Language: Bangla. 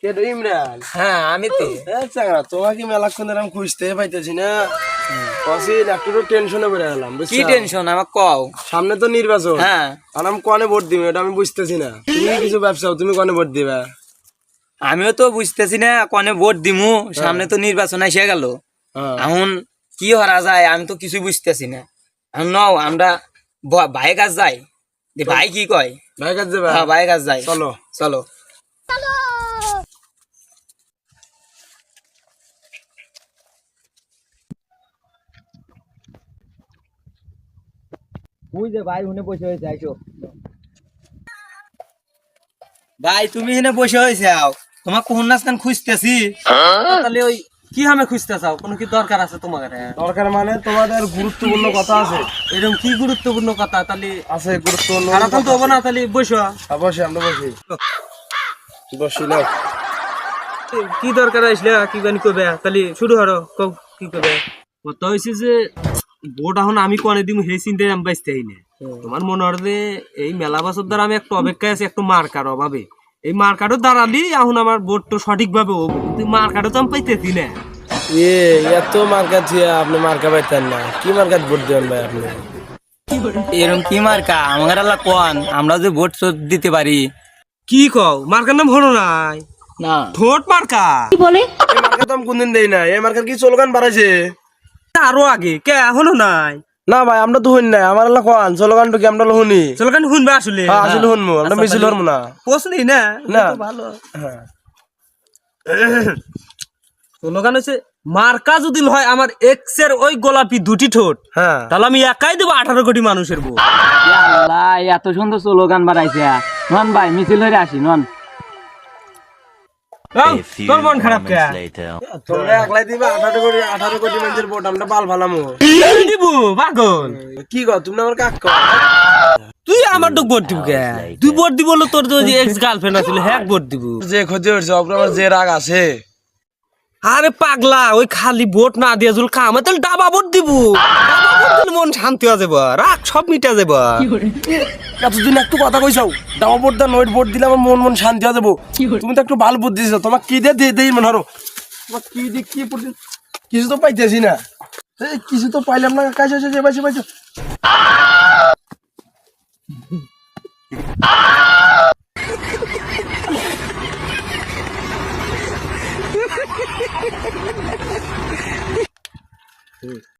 ইমরান? হ্যাঁ আমি তো। তোমাকে মেলাক্ষণ ধরে আমি খুঁজতে পাইতেছি না। একটু টেনশনে পড়ে গেলাম। কি টেনশন আমাকে কও? সামনে তো নির্বাচন। হ্যাঁ আর আমি কনে ভোট দিব এটা আমি বুঝতেছি না। তুমি কিছু ব্যবসাও, তুমি কনে ভোট দিবা? আমিও তো বুঝতেছি না কনে ভোট দিমু। সামনে তো নির্বাচন এসে গেল, এখন কি হরা যায় আমি তো কিছুই বুঝতেছি না। এখন নাও আমরা ভাই কাজ যাই, ভাই কি কয়? ভাই কাজ যাবা? হ্যাঁ ভাই কাজ যাই, চলো চলো। ওই যে ভাই হুনে বসে হয়েছে, আইসো ভাই। তুমি এখানে বসে হয়েছে তোমার কোন নাচ গান খুঁজতেছি। তাহলে ওই কি আমি খুঁজতে চাও? কোনো কি দরকার আছে তোমার? দরকার মানে তোমাদের গুরুত্বপূর্ণ কথা আছে। এরকম কি গুরুত্বপূর্ণ কথা? তাহলে আছে গুরুত্বপূর্ণ সারাক্ষণ তো হবো না, তাহলে বসো। বসে আমরা বসি না। কি দরকার আসলে কি গান করবে? তাহলে শুরু হরো, কি করবে? কথা হয়েছে যে ভোট এখন আমি কনে দিম সেই চিন্তায় আমি বাঁচতে না। তোমার মনে হয় যে এই মেলা বছর দ্বারা আমি একটু অপেক্ষায় আছি, একটু মার্কার অভাবে। এই মার্কারও দাঁড়ালি এখন আমার ভোট তো সঠিক ভাবে হবো, কিন্তু মার্কারও তো আমি পাইতেছি না। এত মার্কা দিয়ে আপনি মার্কা পাইতেন না? কি মার্কাত ভোট দেবেন ভাই আপনি? এরকম কি মার্কা আমার আল্লাহ কোন, আমরা যে ভোট দিতে পারি? কি কও? মার্কার নাম হলো নাই না, ঠোঁট মার্কা। কি বলে? এই মার্কা তো আমি কোনদিন দেই না। এই মার্কার কি স্লোগান বাড়াইছে? আরো আগে কে হলো নাই? না ভাই আমরা তো শুনি নাই। আমার আল্লাহ কোন স্লোগানটা কি আমরা শুনি? স্লোগান শুনবা আসলে? হ্যাঁ আসলে শুনবো, আমরা মিছিল করবো না। প্রশ্নই না না ভালো। হ্যাঁ স্লোগান হচ্ছে মার্কা যদি হয় আমার এক্স এর ওই গোলাপি দুটি ঠোঁট, হ্যাঁ তাহলে আমি একাই দেবো 18 কোটি মানুষের ভোট। এত সুন্দর স্লোগান বাড়াইছে। নন ভাই মিছিল হয়ে আসি নন। তোর মন খারাপ কে? তোমরা একলাই দিবা 18 কোটি মানুষের ভোট, আমরা পাল ফালামো দিব পাগল। কি কর তুমি? আমার কাক কর। তুই আমার তো ভোট দিব কে? তুই ভোট দিব বলে তোর যে এক্স গার্লফ্রেন্ড আছিল হ্যাঁ ভোট দিব। যে ক্ষতি হয়েছে অপর আমার যে রাগ আছে। আরে পাগলা, ওই খালি ভোট না দিয়া জুল কাম তাহলে ডাবা ভোট দিব। ডাবা ভোট দিলে মন শান্তি হয়ে যাব, রাগ সব মিটা যাব। এতদিন একটু কথা কইছাও দাও ভোট দা নইট ভোট দিলে আমার মন শান্তি হয়ে যাবো। তুমি তো একটু ভালো বুদ্ধি দিছো। তোমার কি দিয়ে দেই মনে হলো? তোমার কি দিয়ে কি কিছু তো পাইতেছি না। কিছু তো পাইলাম না। কাছে যে পাইছো